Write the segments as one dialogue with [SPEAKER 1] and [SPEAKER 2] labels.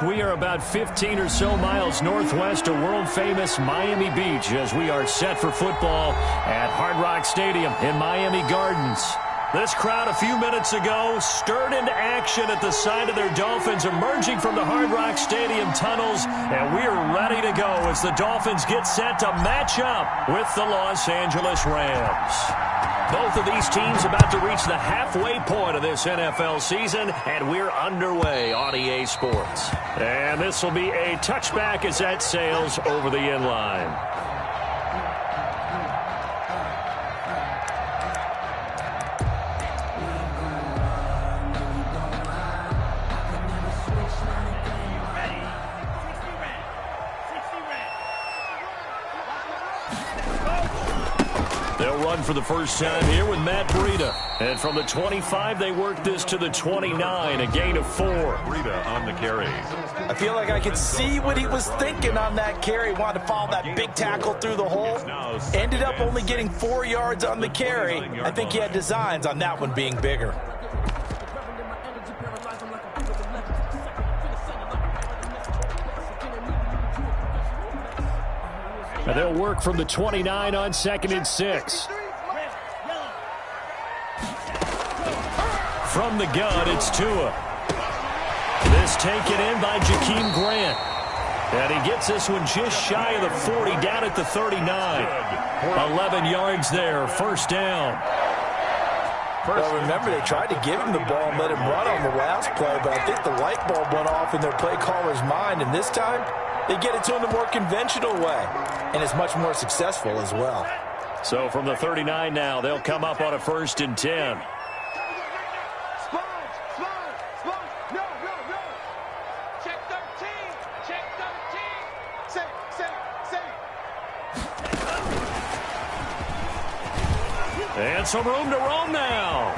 [SPEAKER 1] We are about 15 or so miles northwest of world-famous Miami Beach as we are set for football at Hard Rock Stadium in Miami Gardens. This crowd a few minutes ago stirred into action at the side of their Dolphins emerging from the Hard Rock Stadium tunnels, and we're ready to go as the Dolphins get set to match up with the Los Angeles Rams. Both of these teams about to reach the halfway point of this NFL season, and we're underway on EA Sports. And this will be a touchback as that sails over the end line. For the first time here with Matt Breida. And from the 25, they work this to the 29, a gain of 4.
[SPEAKER 2] Breida on the carry.
[SPEAKER 3] I feel like I could see what he was thinking on that carry. Wanted to follow that big tackle through the hole. Ended up only getting 4 yards on the carry. I think he had designs on that one being bigger.
[SPEAKER 1] And they'll work from the 29 on 2nd and 6. From the gun, it's Tua. This taken in by Jakeem Grant. And he gets this one just shy of the 40, down at the 39. 11 yards there, first down.
[SPEAKER 3] Well, remember, they tried to give him the ball and let him run on the last play, but I think the light bulb went off in their play caller's mind, and this time they get it to him the more conventional way, and it's much more successful as well.
[SPEAKER 1] So from the 39 now, they'll come up on a 1st and 10. And some room to roam now.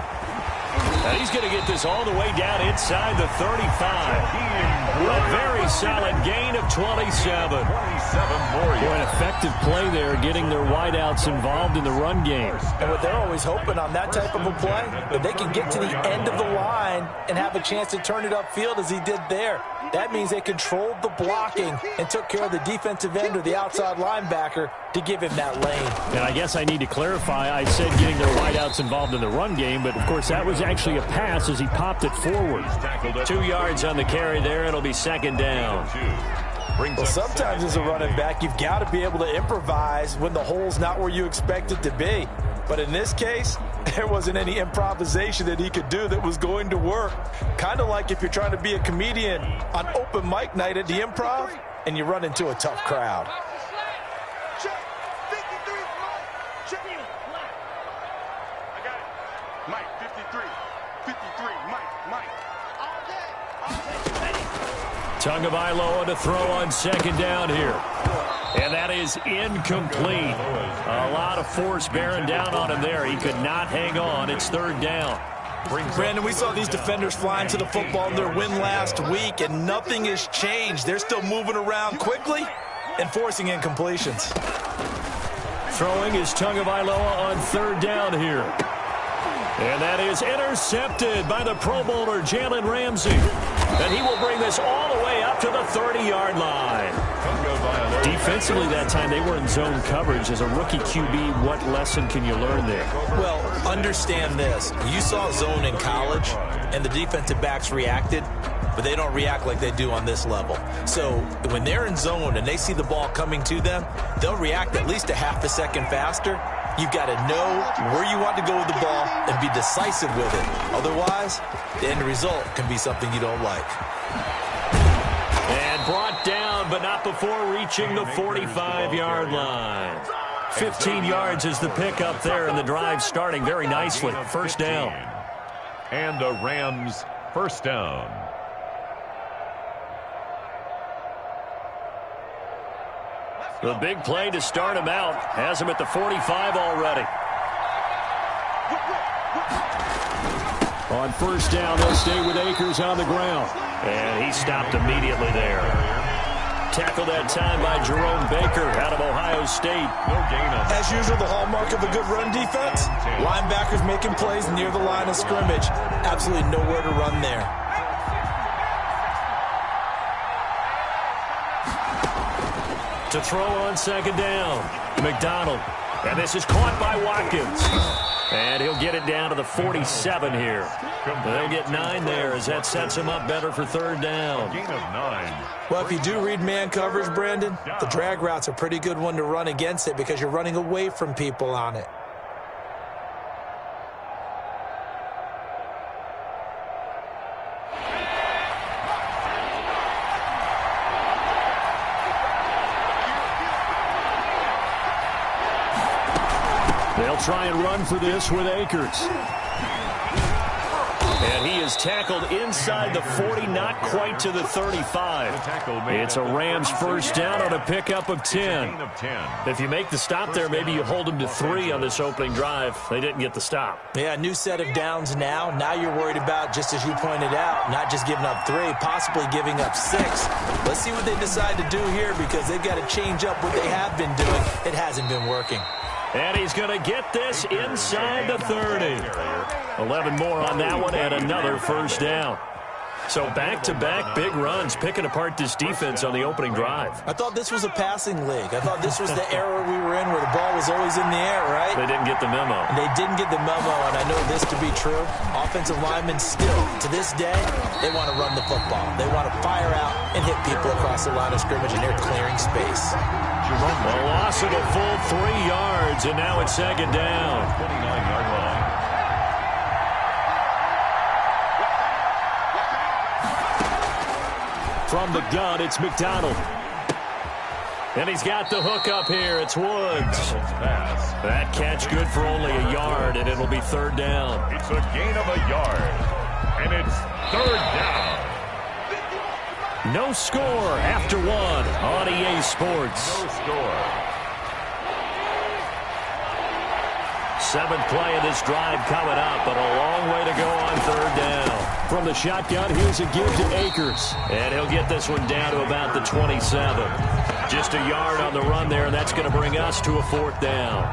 [SPEAKER 1] And he's going to get this all the way down inside the 35. A very solid gain of 27. An effective play there, getting their wideouts involved in the run game.
[SPEAKER 3] And what they're always hoping on that type of a play, that they can get to the end of the line and have a chance to turn it upfield as he did there. That means they controlled the blocking and took care of the defensive end or the outside linebacker to give him that lane.
[SPEAKER 1] And I guess I need to clarify, I said getting their wideouts involved in the run game, but of course that was actually a pass as he popped it forward. 2 yards on the carry there. It'll be 2nd down.
[SPEAKER 3] Well, sometimes as a running back, you've got to be able to improvise when the hole's not where you expect it to be. But in this case, there wasn't any improvisation that he could do that was going to work. Kind of like if you're trying to be a comedian on open mic night at the Improv and you run into a tough crowd.
[SPEAKER 1] Tagovailoa to throw on 2nd down here. And that is incomplete. A lot of force bearing down on him there. He could not hang on. It's 3rd down.
[SPEAKER 3] Brandon, we saw these defenders flying to the football in their win last week, and nothing has changed. They're still moving around quickly and forcing incompletions.
[SPEAKER 1] Throwing is Tagovailoa on 3rd down here. And that is intercepted by the Pro Bowler Jalen Ramsey. And he will bring this all the way up to the 30-yard line. Defensively that time, they were in zone coverage. As a rookie QB, what lesson can you learn there?
[SPEAKER 3] Well, understand this. You saw zone in college, and the defensive backs reacted, but they don't react like they do on this level. So when they're in zone and they see the ball coming to them, they'll react at least a half a second faster. You've got to know where you want to go with the ball and be decisive with it. Otherwise, the end result can be something you don't like.
[SPEAKER 1] And brought down, but not before reaching the 45-yard line. 15 yards is the pickup there, and the drive starting very nicely. 1st down.
[SPEAKER 2] And the Rams 1st down.
[SPEAKER 1] The big play to start him out. Has him at the 45 already. On 1st down, they'll stay with Akers on the ground. And he stopped immediately there. Tackled that time by Jerome Baker out of Ohio State.
[SPEAKER 3] As usual, the hallmark of a good run defense, linebackers making plays near the line of scrimmage. Absolutely nowhere to run there.
[SPEAKER 1] To throw on second down. McDonald. And this is caught by Watkins. And he'll get it down to the 47 here. They'll get 9 there as that sets him up better for third down.
[SPEAKER 2] Gain of 9.
[SPEAKER 3] Well, if you do read man coverage, Brandon, the drag route's a pretty good one to run against it because you're running away from people on it.
[SPEAKER 1] They'll try and run for this with Akers. And he is tackled inside the 40, not quite to the 35. It's a Rams first down on a pickup of 10. If you make the stop there, maybe you hold them to 3 on this opening drive. They didn't get the stop.
[SPEAKER 3] Yeah, new set of downs now. Now you're worried about, just as you pointed out, not just giving up 3, possibly giving up 6. Let's see what they decide to do here because they've got to change up what they have been doing. It hasn't been working.
[SPEAKER 1] And he's going to get this inside the 30. 11 more on that one and another first down. So back-to-back big runs, picking apart this defense on the opening drive.
[SPEAKER 3] I thought this was a passing league. I thought this was the era we were in where the ball was always in the air, right?
[SPEAKER 1] They didn't get the memo.
[SPEAKER 3] And they didn't get the memo, and I know this to be true. Offensive linemen still, to this day, they want to run the football. They want to fire out and hit people across the line of scrimmage, and they're clearing space.
[SPEAKER 1] A loss of a full 3 yards, and now it's second down.
[SPEAKER 2] 29-yard line.
[SPEAKER 1] From the gun, it's McDonald. And he's got the hook up here. It's Woods. That catch good for only a yard, and it'll be third down.
[SPEAKER 2] It's a gain of a yard, and it's third down.
[SPEAKER 1] No score after 1 on EA Sports.
[SPEAKER 2] No score.
[SPEAKER 1] 7th play of this drive coming up, but a long way to go on third down. From the shotgun, here's a give to Akers. And he'll get this one down to about the 27. Just a yard on the run there, and that's going to bring us to a 4th down.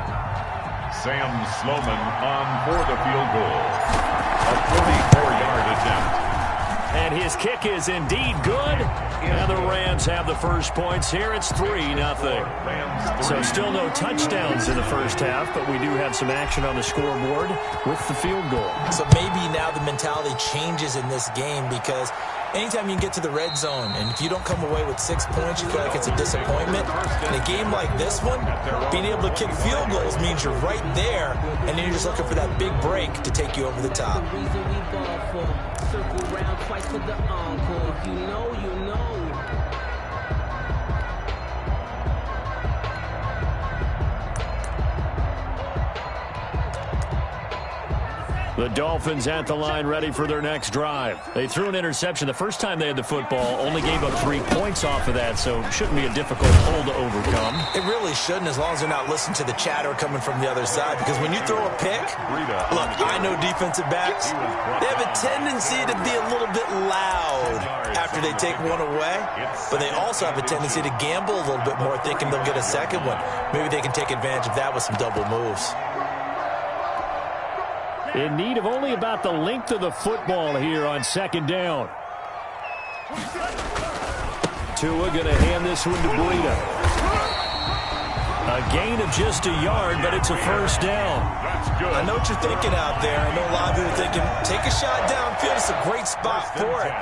[SPEAKER 2] Sam Sloman on for the field goal. A 44-yard attempt.
[SPEAKER 1] And his kick is indeed good. And the Rams have the first points here. It's 3-0. So still no touchdowns in the first half, but we do have some action on the scoreboard with the field goal. So
[SPEAKER 3] maybe now the mentality changes in this game because anytime you can get to the red zone, and if you don't come away with 6 points, you feel like it's a disappointment. In a game like this one, being able to kick field goals means you're right there, and then you're just looking for that big break to take you over the top.
[SPEAKER 4] Circle round twice for the encore. If you know, you know.
[SPEAKER 1] The Dolphins at the line ready for their next drive. They threw an interception the first time they had the football, only gave up 3 points off of that, so it shouldn't be a difficult hole to overcome.
[SPEAKER 3] It really shouldn't, as long as they're not listening to the chatter coming from the other side, because when you throw a pick, look, I know defensive backs, they have a tendency to be a little bit loud after they take one away, but they also have a tendency to gamble a little bit more, thinking they'll get a second one. Maybe they can take advantage of that with some double moves.
[SPEAKER 1] In need of only about the length of the football here on second down. Tua going to hand this one to Breida. A gain of just a yard, but it's a first down.
[SPEAKER 3] I know what you're thinking out there. I know a lot of you are thinking, take a shot downfield. It's a great spot for it.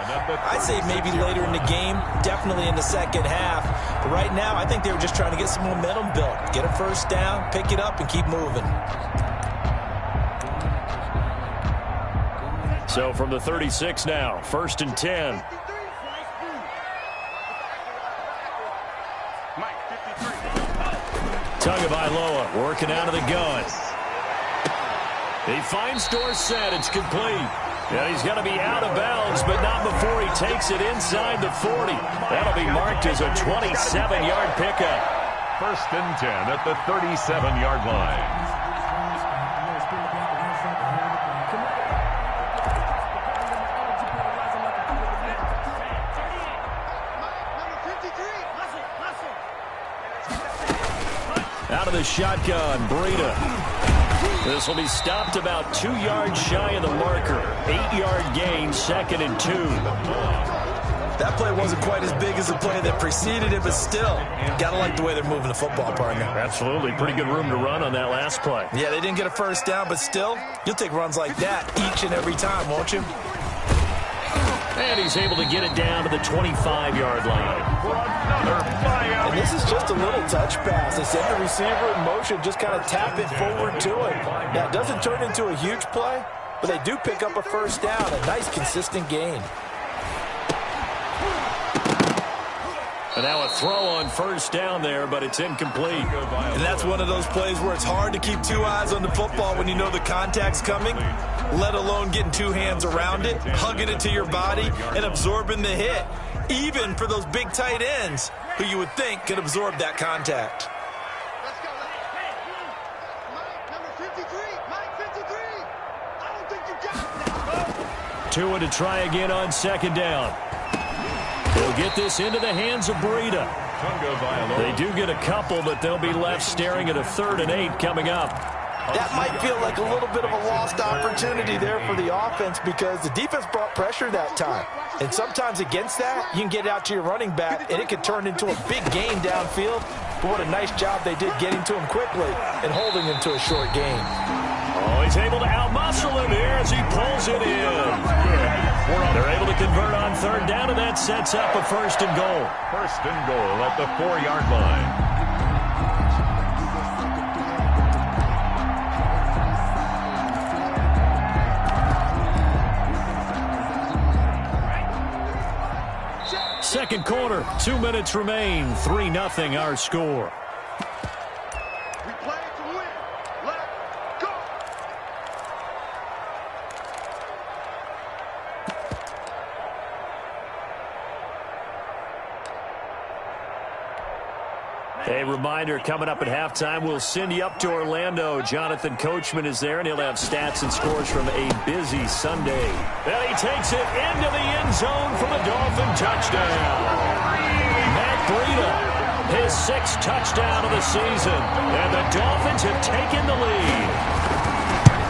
[SPEAKER 3] I'd say maybe later in the game, definitely in the second half. But right now, I think they were just trying to get some momentum built. Get a first down, pick it up, and keep moving.
[SPEAKER 1] So from the 36 now, 1st and 10. Tagovailoa working out of the gun. He finds Dorsett. It's complete. Yeah, he's going to be out of bounds, but not before he takes it inside the 40. That'll be marked as a 27-yard pickup.
[SPEAKER 2] 1st and 10 at the 37-yard line.
[SPEAKER 1] Out of the shotgun, Breida. This will be stopped about 2 yards shy of the marker. 8-yard gain, 2nd and 2.
[SPEAKER 3] That play wasn't quite as big as the play that preceded it, but still, gotta like the way they're moving the football, partner.
[SPEAKER 1] Absolutely. Pretty good room to run on that last play.
[SPEAKER 3] Yeah, they didn't get a first down, but still, you'll take runs like that each and every time, won't you?
[SPEAKER 1] And he's able to get it down to the 25-yard line.
[SPEAKER 3] And this is just a little touch pass. They send the receiver in motion, just kind of tap it forward to him. Now, it doesn't turn into a huge play, but they do pick up a first down, a nice, consistent gain.
[SPEAKER 1] And now a throw on first down there, but it's incomplete.
[SPEAKER 3] And that's one of those plays where it's hard to keep two eyes on the football when you know the contact's coming, let alone getting two hands around it, hugging it to your body, and absorbing the hit, even for those big tight ends who you would think could absorb that contact.
[SPEAKER 5] Let's go. Mike, number 53. Mike, 53. I don't think you got that.
[SPEAKER 1] Tua to try again on second down. They'll get this into the hands of Breida. They do get a couple, but they'll be left staring at a 3rd and 8 coming up.
[SPEAKER 3] That might feel like a little bit of a lost opportunity there for the offense because the defense brought pressure that time. And sometimes against that, you can get out to your running back, and it could turn into a big gain downfield. But what a nice job they did getting to him quickly and holding him to a short gain.
[SPEAKER 1] Oh, he's able to outmuscle him here as he pulls it in. They're able to convert on 3rd down, and that sets up a 1st and goal.
[SPEAKER 2] 1st and goal at the 4-yard line.
[SPEAKER 1] Second quarter, 2 minutes remain. 3-0 our score.
[SPEAKER 5] We play to win. Let's go.
[SPEAKER 1] A reminder, coming up at halftime, we'll send you up to Orlando. Jonathan Coachman is there, and he'll have stats and scores from a busy Sunday. And he takes it into the end zone for the Dolphin touchdown. Matt Breida, his 6th touchdown of the season. And the Dolphins have taken the lead.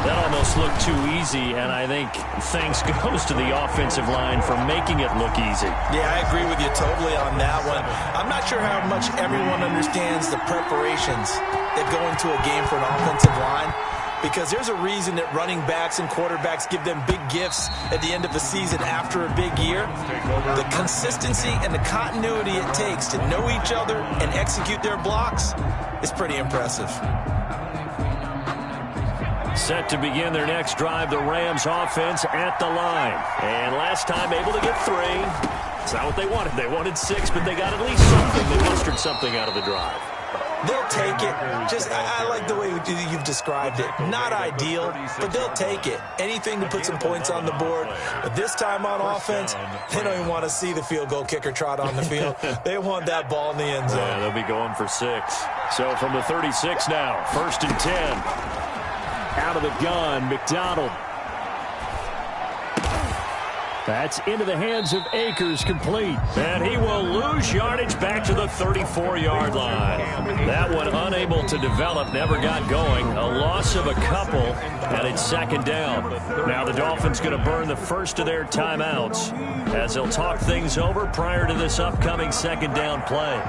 [SPEAKER 1] That almost looked too easy, and I think thanks goes to the offensive line for making it look easy.
[SPEAKER 3] Yeah, I agree with you totally on that one. I'm not sure how much everyone understands the preparations that go into a game for an offensive line, because there's a reason that running backs and quarterbacks give them big gifts at the end of the season after a big year. The consistency and the continuity it takes to know each other and execute their blocks is pretty impressive.
[SPEAKER 1] Set to begin their next drive, the Rams offense at the line. And last time able to get 3. It's not what they wanted. They wanted 6, but they got at least something. They mustered something out of the drive.
[SPEAKER 3] They'll take it. I like the way you've described it. Not ideal, but they'll take it. Anything to put some points on the board. But this time on offense, they don't even want to see the field goal kicker trot on the field. They want that ball in the end zone.
[SPEAKER 1] Yeah, they'll be going for 6. So from the 36 now, 1st and 10. Out of the gun, McDonald. That's into the hands of Akers, complete. And he will lose yardage back to the 34-yard line. That one unable to develop, never got going. A loss of a couple, and it's 2nd down. Now the Dolphins going to burn the first of their timeouts as they'll talk things over prior to this upcoming 2nd down play.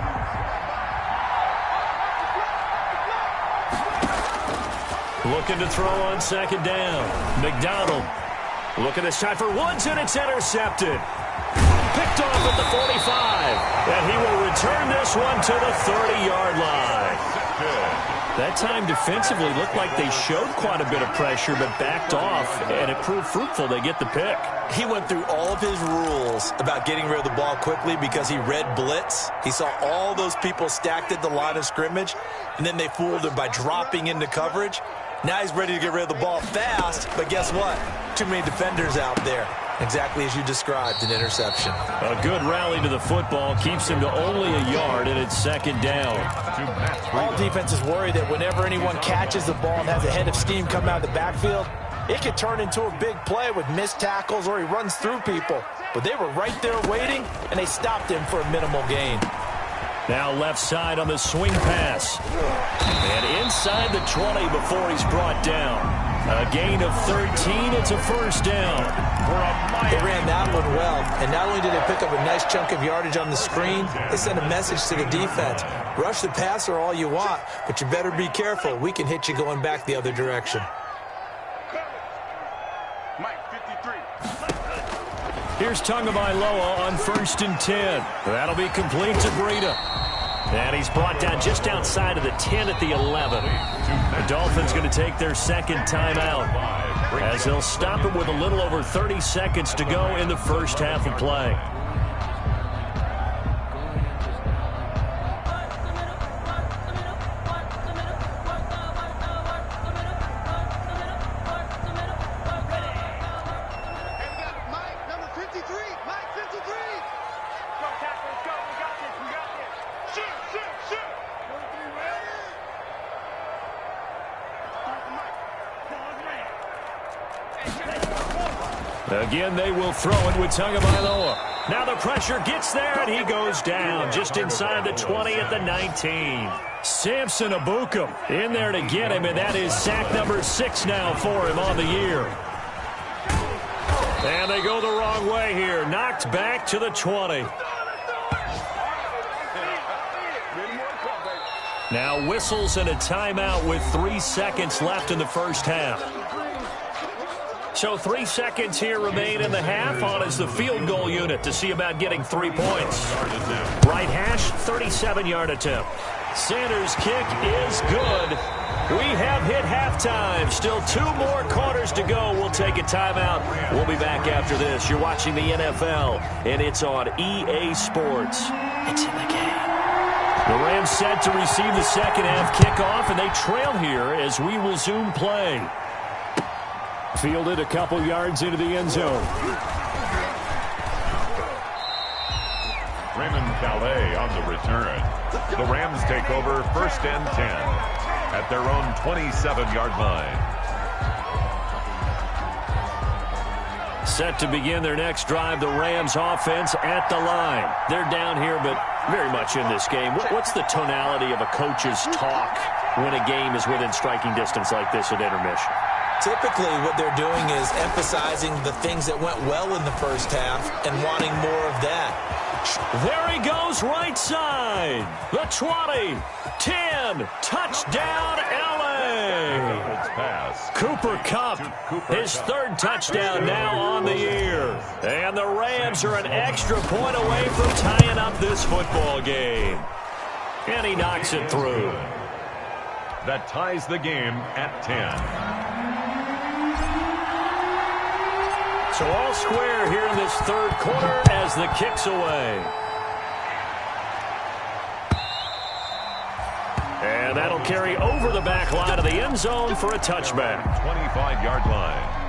[SPEAKER 1] Looking to throw on 2nd down. McDonald looking this time for Woods, and it's intercepted. Picked off at the 45. And he will return this one to the 30-yard line. That time defensively looked like they showed quite a bit of pressure but backed off, and it proved fruitful. They get the pick.
[SPEAKER 3] He went through all of his rules about getting rid of the ball quickly because he read blitz. He saw all those people stacked at the line of scrimmage, and then they fooled him by dropping into coverage. Now he's ready to get rid of the ball fast, but guess what? Too many defenders out there. Exactly as you described, an interception.
[SPEAKER 1] A good rally to the football keeps him to only a yard, and it's 2nd down.
[SPEAKER 3] All defenses worry that whenever anyone catches the ball and has a head of steam come out of the backfield, it could turn into a big play with missed tackles or he runs through people. But they were right there waiting, and they stopped him for a minimal gain.
[SPEAKER 1] Now left side on the swing pass. And inside the 20 before he's brought down. A gain of 13. It's a first down.
[SPEAKER 3] They ran that one well, and not only did they pick up a nice chunk of yardage on the screen, they sent a message to the defense. Rush the passer all you want, but you better be careful. We can hit you going back the other direction.
[SPEAKER 1] Here's Tagovailoa on 1st and 10. That'll be complete to Breida. And he's brought down just outside of the 10 at the 11. The Dolphins going to take their second timeout as they'll stop it with a little over 30 seconds to go in the first half of play. Again, they will throw it with Tagovailoa. Now the pressure gets there, and he goes down just inside the 20 at the 19. Samson Abukum in there to get him, and that is sack number 6 now for him on the year. And they go the wrong way here. Knocked back to the 20. Now whistles and a timeout with 3 seconds left in the first half. So 3 seconds here remain in the half. On is the field goal unit to see about getting 3 points. Right hash, 37-yard attempt. Sanders' kick is good. We have hit halftime. Still 2 more quarters to go. We'll take a timeout. We'll be back after this. You're watching the NFL, and it's on EA Sports. It's in the game. The Rams set to receive the second half kickoff, and they trail here as we resume play. Fielded a couple yards into the end zone.
[SPEAKER 2] Raymond Calais on the return. The Rams take over 1st and 10 at their own 27-yard line.
[SPEAKER 1] Set to begin their next drive, the Rams offense at the line. They're down here, but very much in this game. What's the tonality of a coach's talk when a game is within striking distance like this at intermission?
[SPEAKER 3] Typically, what they're doing is emphasizing the things that went well in the first half and wanting more of that.
[SPEAKER 1] There he goes, right side. The 20, 10, touchdown, L.A. Cooper Kupp, his 3rd touchdown now on the year. And the Rams are an extra point away from tying up this football game. And he knocks it through.
[SPEAKER 2] That ties the game at 10.
[SPEAKER 1] So all square here in this 3rd quarter as the kick's away. And that'll carry over the back line of the end zone for a touchback.
[SPEAKER 2] 25-yard line.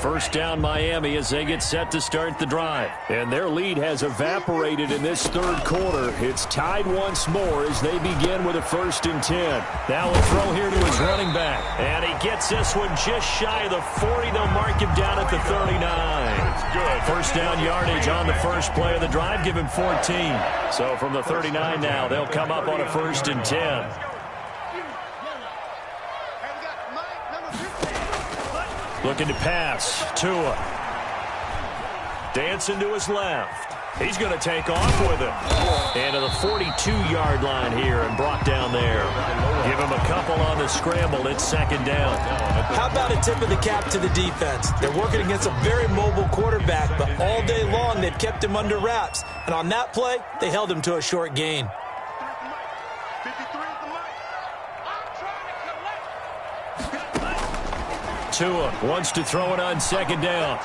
[SPEAKER 1] First down Miami as they get set to start the drive. And their lead has evaporated in this 3rd quarter. It's tied once more as they begin with a 1st and 10. Now a throw here to his running back. And he gets this one just shy of the 40. They'll mark him down at the 39. First down yardage on the first play of the drive. Give him 14. So from the 39 now, they'll come up on a 1st and 10. Looking to pass. Tua. Dancing to his left. He's going to take off with it. And to the 42-yard line here and brought down there. Give him a couple on the scramble. It's 2nd down.
[SPEAKER 3] How about a tip of the cap to the defense? They're working against a very mobile quarterback, but all day long they've kept him under wraps. And on that play, they held him to a short gain.
[SPEAKER 1] Tua wants to throw it on 2nd down.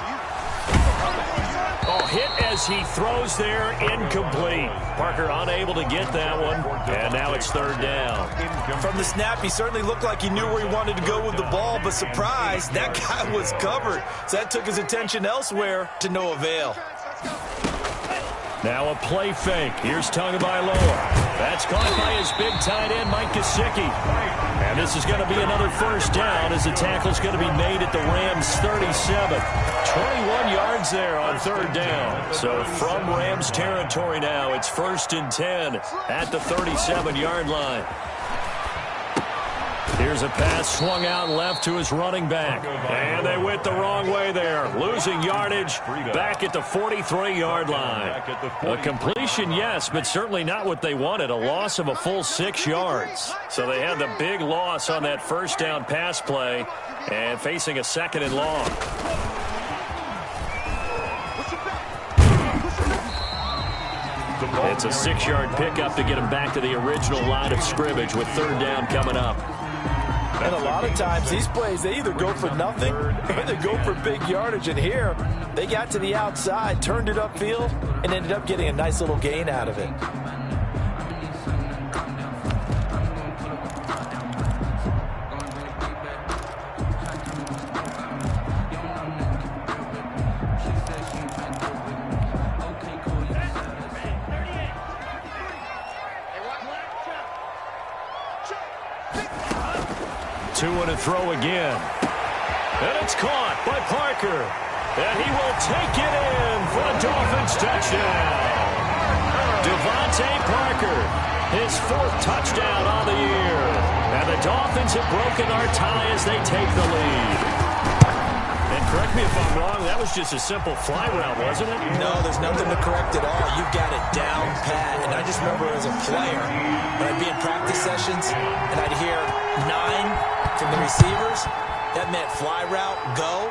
[SPEAKER 1] Oh, hit as he throws there, incomplete. Parker unable to get that one, and now it's 3rd down.
[SPEAKER 3] From the snap, he certainly looked like he knew where he wanted to go with the ball, but surprise, that guy was covered. So that took his attention elsewhere to no avail.
[SPEAKER 1] Now a play fake. Here's Tagovailoa. That's caught by his big tight end, Mike Gesicki. And this is going to be another first down as the tackle's going to be made at the Rams' 37. 21 yards there on third down. So from Rams territory now, it's 1st and 10 at the 37-yard line. Here's a pass swung out left to his running back. And they went the wrong way there. Losing yardage back at the 43-yard line. A completion, yes, but certainly not what they wanted. A loss of a full 6 yards. So they had the big loss on that first down pass play and facing a 2nd and long. It's a 6-yard pickup to get him back to the original line of scrimmage with third down coming up.
[SPEAKER 3] And a lot of times these plays, they either go for nothing or they go for big yardage. And here, they got to the outside, turned it upfield, and ended up getting a nice little gain out of it.
[SPEAKER 1] Two and a throw again. And it's caught by Parker. And he will take it in for a Dolphins touchdown. Devontae Parker, his 4th touchdown on the year. And the Dolphins have broken our tie as they take the lead. And correct me if I'm wrong, that was just a simple fly route, wasn't it?
[SPEAKER 3] No, there's nothing to correct at all. You've got it down pat. And I just remember as a player, when I'd be in practice sessions, and I'd hear 9 from the receivers, that meant fly route, go,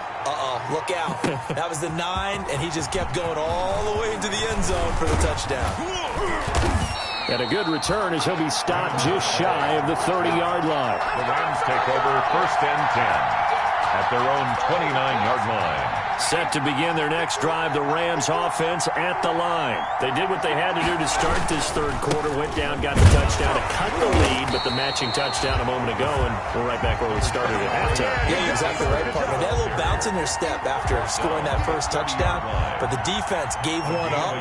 [SPEAKER 3] look out. That was the 9, and he just kept going all the way into the end zone for the touchdown.
[SPEAKER 1] And a good return as he'll be stopped just shy of the 30-yard line.
[SPEAKER 2] The Rams take over 1st and 10 at their own 29-yard line.
[SPEAKER 1] Set to begin their next drive, the Rams offense at the line. They did what they had to do to start this third quarter, went down, got the touchdown to cut the lead, but the matching touchdown a moment ago, and we're right back where we started at halftime.
[SPEAKER 3] Yeah, you're exactly right, partner. They had a little bounce in their step after scoring that first touchdown, but the defense gave one up,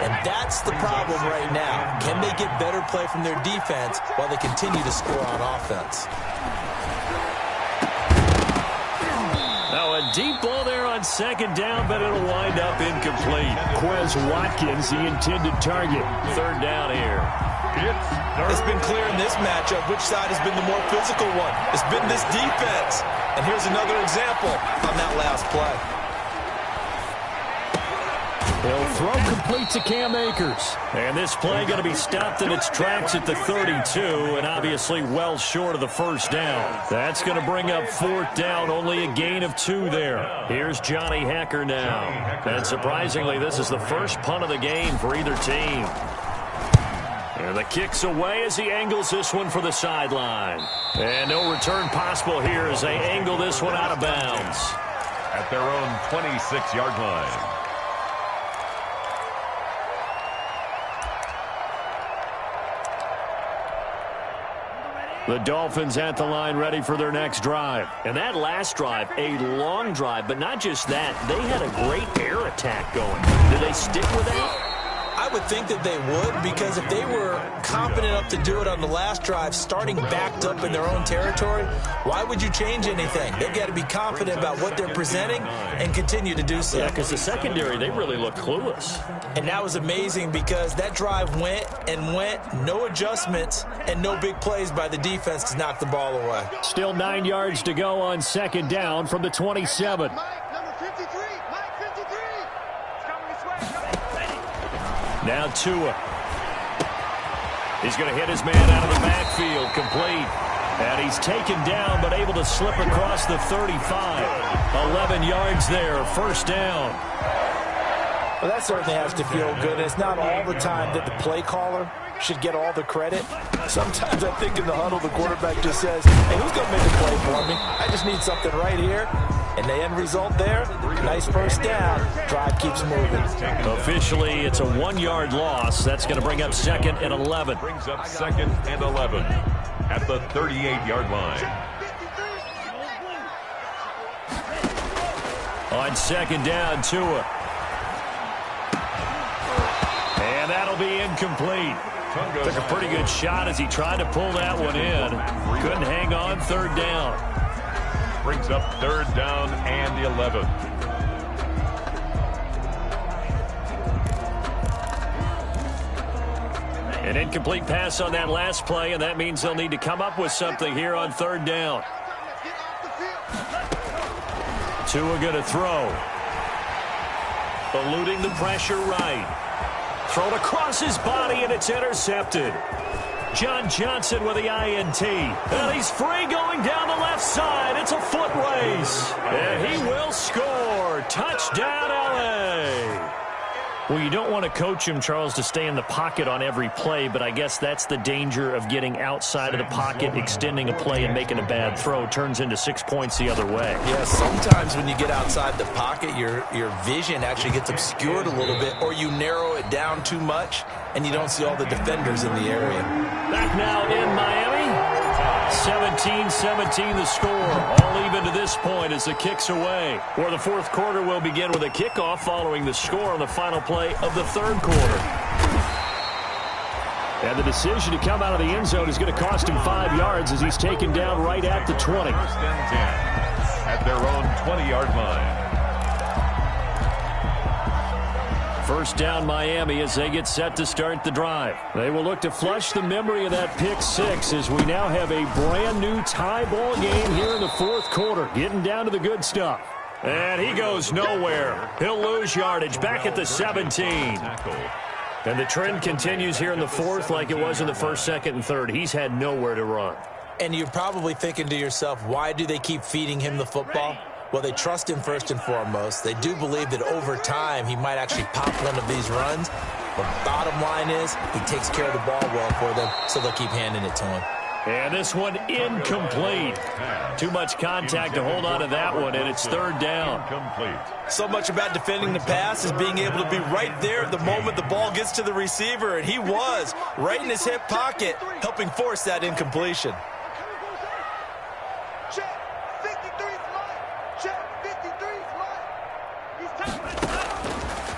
[SPEAKER 3] and that's the problem right now. Can they get better play from their defense while they continue to score on offense?
[SPEAKER 1] Now a deep ball there on 2nd down, but it'll wind up incomplete. Quez Watkins, the intended target. 3rd down here.
[SPEAKER 3] It's been clear in this matchup which side has been the more physical one. It's been this defense. And here's another example on that last play.
[SPEAKER 1] He'll throw complete to Cam Akers. And this play going to be stopped in its tracks at the 32, and obviously well short of the first down. That's going to bring up 4th down, only a gain of 2 there. Here's Johnny Hekker now. And surprisingly, this is the first punt of the game for either team. And the kick's away as he angles this one for the sideline. And no return possible here as they angle this one out of bounds.
[SPEAKER 2] At their own 26-yard line.
[SPEAKER 1] The Dolphins at the line ready for their next drive. And that last drive, a long drive, but not just that. They had a great air attack going. Did they stick with that?
[SPEAKER 3] I would think that they would, because if they were confident enough to do it on the last drive, starting backed up in their own territory, why would you change anything? They've got to be confident about what they're presenting and continue to do so.
[SPEAKER 1] Yeah, because the secondary, they really looked clueless.
[SPEAKER 3] And that was amazing because that drive went and went, no adjustments, and no big plays by the defense to knock the ball away.
[SPEAKER 1] Still 9 yards to go on 2nd down from the 27.
[SPEAKER 5] Number 53, Mike 53. It's coming this way.
[SPEAKER 1] Now Tua. He's going to hit his man out of the backfield, complete. And he's taken down, but able to slip across the 35. 11 yards there, 1st down.
[SPEAKER 3] Well, that certainly has to feel good. It's not all the time that the play caller should get all the credit. Sometimes I think in the huddle, the quarterback just says, hey, who's going to make a play for me? I just need something right here. And the end result there, nice first down. Drive keeps moving.
[SPEAKER 1] Officially, it's a 1-yard loss. That's going to bring up 2nd and 11.
[SPEAKER 2] Brings up 2nd and 11 at the 38-yard line.
[SPEAKER 1] On 2nd down, Tua. And that'll be incomplete. Took a pretty good shot as he tried to pull that one in. Couldn't hang on. Third down.
[SPEAKER 2] Brings up third down and 11.
[SPEAKER 1] An incomplete pass on that last play, and that means they'll need to come up with something here on third down. Tua going to throw. Eluding the pressure right. Thrown across his body, and it's intercepted. John Johnson with the INT. And he's free going down the left side. It's a foot race. And he will score. Touchdown, L.A. Well, you don't want to coach him, Charles, to stay in the pocket on every play, but I guess that's the danger of getting outside of the pocket, extending a play, and making a bad throw. Turns into 6 points the other way.
[SPEAKER 3] Yeah, sometimes when you get outside the pocket, your vision actually gets obscured a little bit, or you narrow it down too much, and you don't see all the defenders in the area.
[SPEAKER 1] Back now in Miami. 17-17 the score. All even to this point as the kick's away. Or the fourth quarter will begin with a kickoff following the score on the final play of the third quarter. And the decision to come out of the end zone is going to cost him 5 yards as he's taken down right at the 20.
[SPEAKER 2] First and 10 at their own 20-yard line.
[SPEAKER 1] First down Miami as they get set to start the drive. They will look to flush the memory of that pick six as we now have a brand new tie ball game here in the fourth quarter. Getting down to the good stuff. And he goes nowhere. He'll lose yardage back at the 17. And the trend continues here in the fourth like it was in the first, second, and third. He's had nowhere to run.
[SPEAKER 3] And you're probably thinking to yourself, why do they keep feeding him the football? Well, they trust him first and foremost. They do believe that over time he might actually pop one of these runs. But bottom line is he takes care of the ball well for them, so they'll keep handing it to him.
[SPEAKER 1] And this one incomplete. Too much contact to hold on to that one, and it's third down.
[SPEAKER 3] So much about defending the pass is being able to be right there the moment the ball gets to the receiver, and he was right in his hip pocket, helping force that incompletion.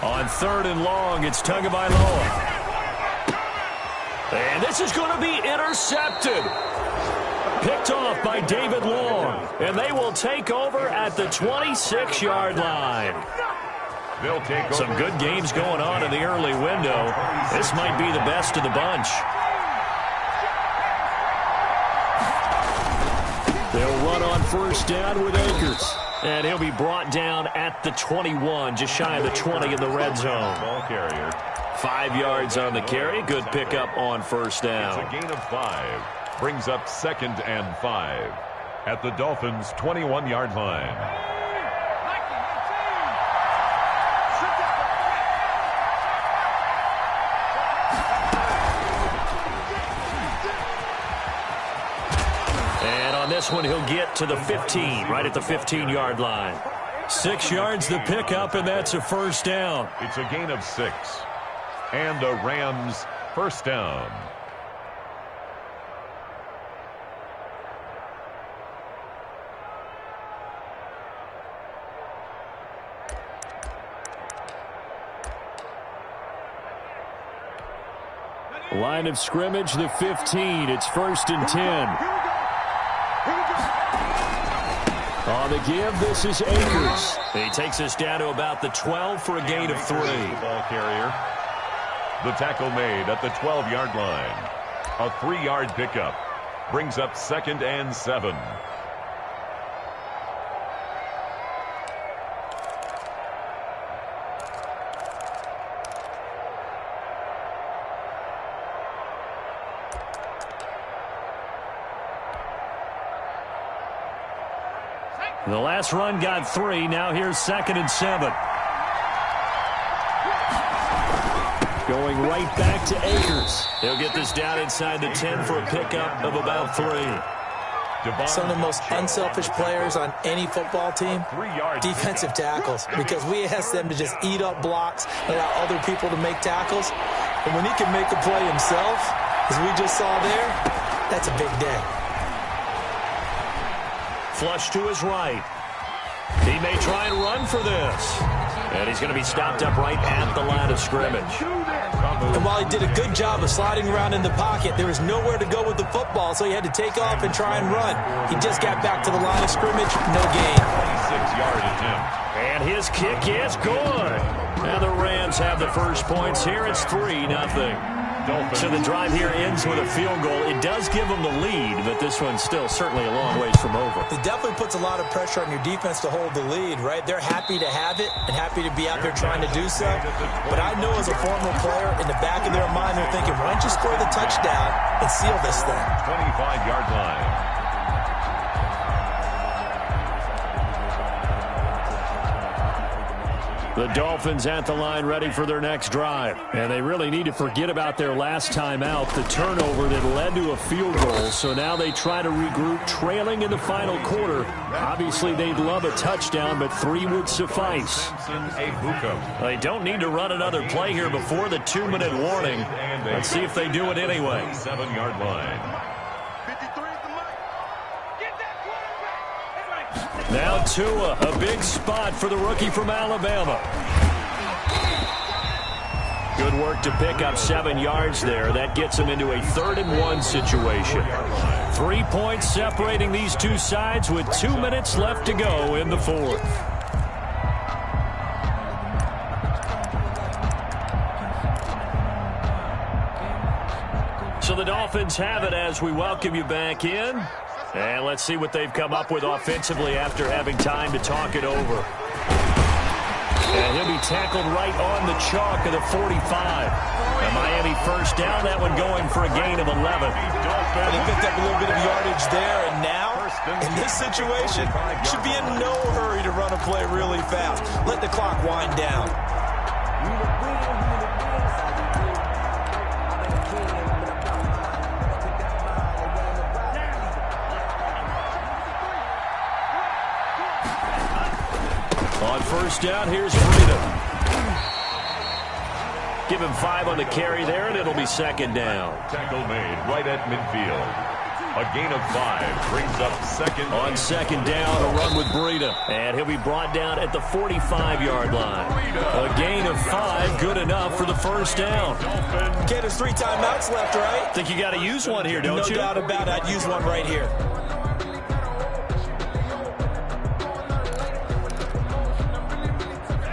[SPEAKER 1] On third and long, it's Tagovailoa. And this is going to be intercepted. Picked off by David Long. And they will take over at the 26-yard line.
[SPEAKER 2] They'll take over.
[SPEAKER 1] Some good games going on in the early window. This might be the best of the bunch. They'll run on first down with Akers. And he'll be brought down at the 21, just shy of the 20 in the red zone.
[SPEAKER 2] Ball carrier.
[SPEAKER 1] 5 yards on the carry. Good pickup on first down.
[SPEAKER 2] It's a gain of 5. Brings up second and 5 at the Dolphins' 21-yard line.
[SPEAKER 1] And on this one, he'll get to the 15, right at the 15-yard line. 6 yards the pickup, and that's a first down.
[SPEAKER 2] It's a gain of 6. And a Rams first down.
[SPEAKER 1] Line of scrimmage, the 15. It's first and 10. On the give, this is Akers. He takes us down to about the 12 for a gain of 3.
[SPEAKER 2] Ball carrier. The tackle made at the 12-yard line. A 3-yard pickup. Brings up second and 7.
[SPEAKER 1] The last run got 3. Now here's second and 7. Going right back to Akers. He'll get this down inside the 10 for a pickup of about 3.
[SPEAKER 3] Some of the most unselfish players on any football team, defensive tackles, because we ask them to just eat up blocks, allow other people to make tackles. And when he can make a play himself, as we just saw there, that's a big day.
[SPEAKER 1] Flush to his right. He may try and run for this. And he's going to be stopped up right at the line of scrimmage.
[SPEAKER 3] And while he did a good job of sliding around in the pocket, there was nowhere to go with the football, so he had to take off and try and run. He just got back to the line of scrimmage, no gain.
[SPEAKER 2] 26-yard attempt.
[SPEAKER 1] And his kick is good. And the Rams have the first points here. It's 3-0. So the drive here ends with a field goal. It does give them the lead, but this one's still certainly a long ways from over.
[SPEAKER 3] It definitely puts a lot of pressure on your defense to hold the lead, right? They're happy to have it and happy to be out there trying to do so. But I know as a former player, in the back of their mind, they're thinking, why don't you score the touchdown and seal this thing?
[SPEAKER 2] 25-yard line.
[SPEAKER 1] The Dolphins at the line ready for their next drive. And they really need to forget about their last time out, the turnover that led to a field goal. So now they try to regroup, trailing in the final quarter. Obviously, they'd love a touchdown, but 3 would suffice. They don't need to run another play here before the 2-minute warning. Let's see if they do it anyway.
[SPEAKER 2] 7-yard line.
[SPEAKER 1] Now Tua, a big spot for the rookie from Alabama. Good work to pick up 7 yards there. That gets him into a 3rd-and-1 situation. 3 points separating these two sides with 2 minutes left to go in the fourth. So the Dolphins have it as we welcome you back in. And let's see what they've come up with offensively after having time to talk it over. And he'll be tackled right on the chalk of the 45. And Miami first down, that one going for a gain of 11.
[SPEAKER 3] They picked up a little bit of yardage there, and now, in this situation, should be in no hurry to run a play really fast. Let the clock wind down.
[SPEAKER 1] On first down, here's Breida. Give him 5 on the carry there, and it'll be 2nd down.
[SPEAKER 2] Tackle made right at midfield. A gain of 5 brings up 2nd.
[SPEAKER 1] On 2nd down, a run with Breida. And he'll be brought down at the 45-yard line. A gain of 5, good enough for the first down.
[SPEAKER 3] Okay, there's 3 timeouts left, right?
[SPEAKER 1] Think you got to use one here, don't you?
[SPEAKER 3] No doubt about it. I'd use one right here.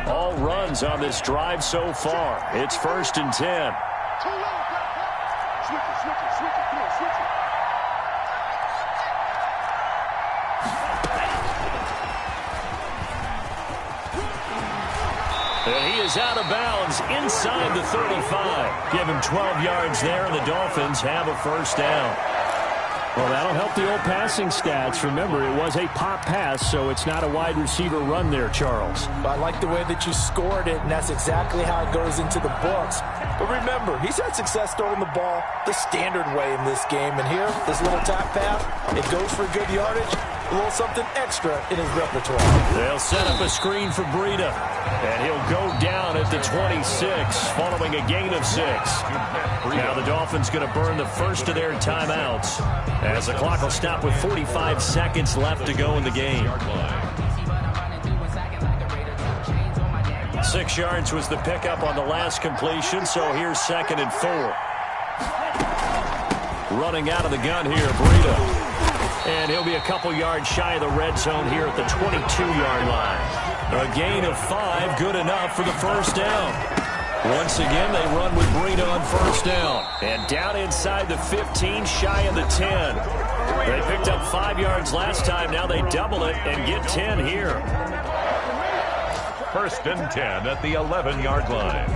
[SPEAKER 1] All runs on this drive so far. It's 1st and 10.
[SPEAKER 5] Too low, switch it, come on, switch it.
[SPEAKER 1] And he is out of bounds inside the 35. Give him 12 yards there, and the Dolphins have a first down. Well, that'll help the old passing stats. Remember, it was a pop pass, so it's not a wide receiver run there, Charles.
[SPEAKER 3] I like the way that you scored it, and that's exactly how it goes into the books. But remember, he's had success throwing the ball the standard way in this game. And here, this little tap pass, it goes for good yardage, a little something extra in his repertoire.
[SPEAKER 1] They'll set up a screen for Breida, and he'll go down at the 26, following a gain of 6. Now the Dolphins going to burn the first of their timeouts, as the clock will stop with 45 seconds left to go in the game. 6 yards was the pickup on the last completion, so here's 2nd and 4. Running out of the gun here, Breida. And he'll be a couple yards shy of the red zone here at the 22-yard line. A gain of 5, good enough for the first down. Once again, they run with Breida on first down. And down inside the 15, shy of the 10. They picked up 5 yards last time. Now they double it and get 10 here.
[SPEAKER 2] 1st and 10 at the 11-yard line.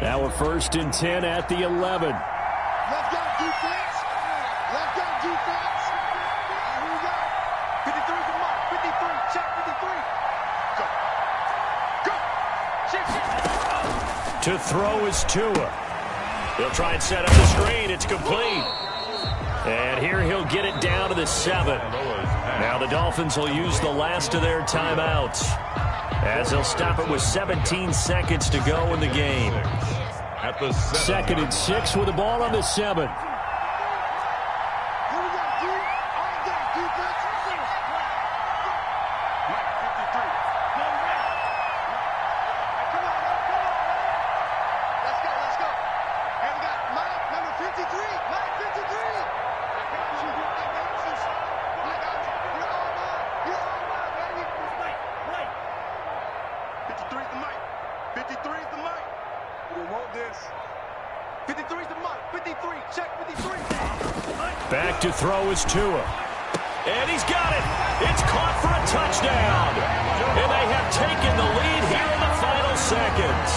[SPEAKER 1] Now a 1st and 10 at the 11.
[SPEAKER 5] Left out defense. Left out defense. Here we go. 53 the mark. 53. Check 53. Go. Check.
[SPEAKER 1] To throw is Tua. He'll try and set up the screen. It's complete. And here he'll get it down to the 7. Now the Dolphins will use the last of their timeouts, as they'll stop it with 17 seconds to go in the game.
[SPEAKER 2] At the
[SPEAKER 1] 2nd and 6 with the ball on the 7.
[SPEAKER 5] Here we go, D. All day, defense. want this. 53's the mark. 53. Check 53.
[SPEAKER 1] Back to throw is Tua. And he's got it. It's caught for a touchdown. And they have taken the lead here in the final seconds.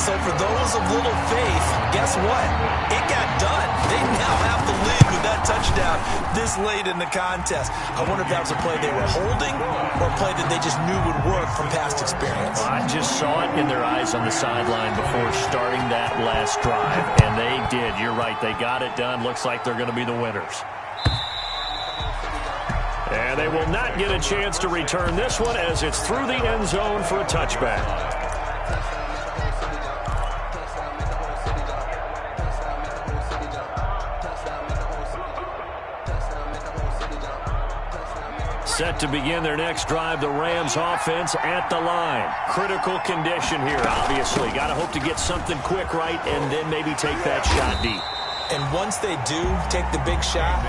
[SPEAKER 3] So for those of little faith, guess what? It got done. They now have the lead with that touchdown this late in the contest. I wonder if that was a play they were holding or a play that they just knew would work from past experience.
[SPEAKER 1] I just saw it in their eyes on the sideline before starting that last drive, and they did. You're right. They got it done. Looks like they're going to be the winners. And they will not get a chance to return this one as it's through the end zone for a touchback. Set to begin their next drive, the Rams offense at the line. Critical condition here, obviously. Got to hope to get something quick right and then maybe take that shot deep.
[SPEAKER 3] And once they do take the big shot,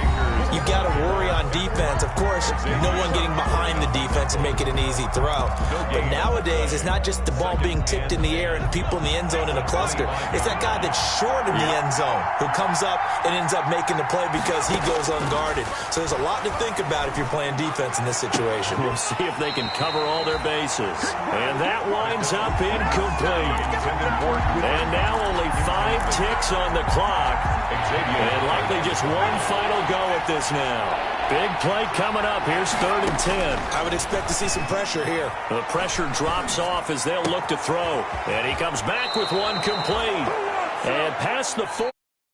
[SPEAKER 3] you've got to worry on defense. Of course, no one getting behind the defense and make it an easy throw. But nowadays, it's not just the ball being tipped in the air and people in the end zone in a cluster. It's that guy that's short in the end zone who comes up and ends up making the play because he goes unguarded. So there's a lot to think about if you're playing defense in this situation.
[SPEAKER 1] We'll see if they can cover all their bases. And that winds up incomplete. And now only 5 ticks on the clock. And likely just one final go at this now. Big play coming up. Here's 3rd and 10.
[SPEAKER 3] I would expect to see some pressure here.
[SPEAKER 1] The pressure drops off as they'll look to throw. And he comes back with one complete. And past the 4.